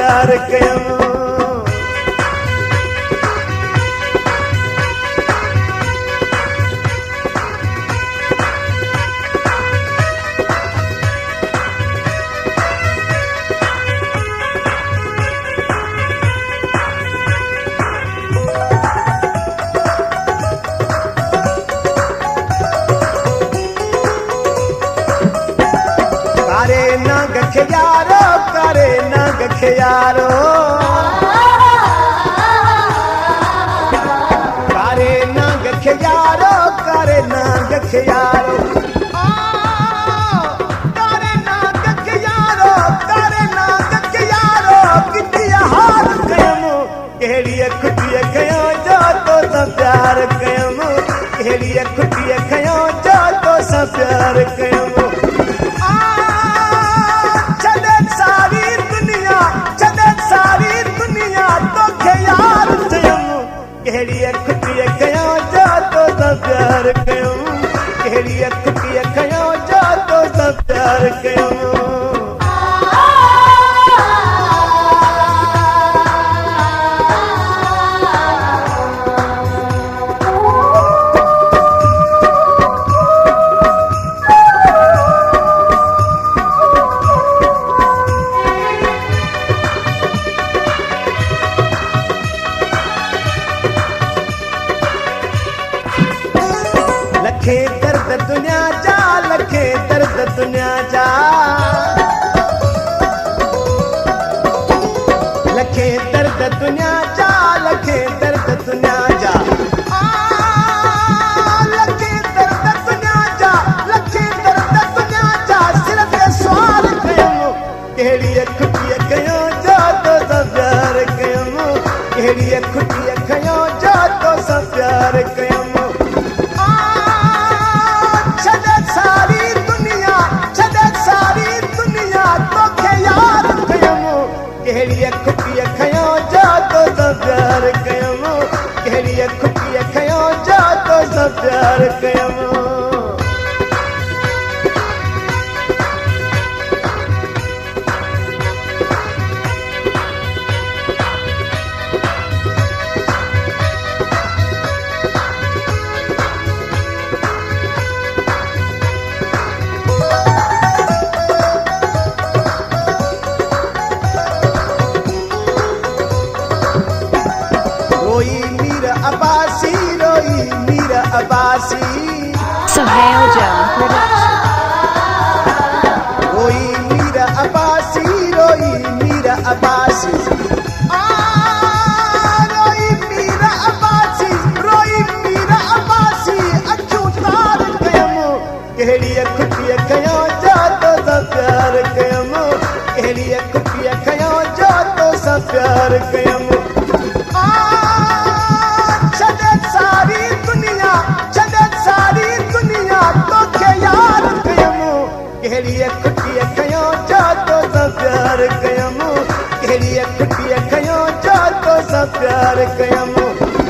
प्यार कयूं करे नंग खे यारो करे नंग खे यारो करे नंग खे यारो करे नंग खे यारो करे नंग खे यारो किती हाल कयूं कहिड़ी खुटीअ खयों जो तो सां प्यार कयूं कहिड़ी खुटीअ खयों जो तो सां प्यार कयूं कहिड़ी खुटीअ खयों जो तो सां प्यार कयूं कहिड़ी खुटीअ खयों जो तो सां प्यार कयूं लखे दर्द दुनिया जा लखे दर्द दुनिया जा लखे दर्द दुनिया जा लखे दर्द दुनिया जा लखे दर्द दुनिया जा लखे दर्द दुनिया जा सिर्फ ये सवाल कयूं कहिड़ी खुटीअ खयों जो तो सां प्यार कयूं कहिड़ी खुटीअ खयों जो तो सां प्यार कयूं कहिड़ी खुटीअ खयों जो तो सां प्यार कयूं कहिड़ी खुटीअ खयों जो तो सां प्यार कयूं रोई Mir Abbasi Sohail Jones Production रोई मीर अब्बासी रोई मीर अब्बासी रोई मीर अब्बासी रोई मीर अब्बासी अखियूं तार कयूं कहिड़ी खुटीअ खयों जो तो सां प्यार कयूं कहिड़ी खुटीअ खयों जो तो सां प्यार कयूं कहिड़ी खुटीअ खयों जो तो सां प्यार कयूं कहिड़ी खुटीअ खयों जो तो सां प्यार कयूं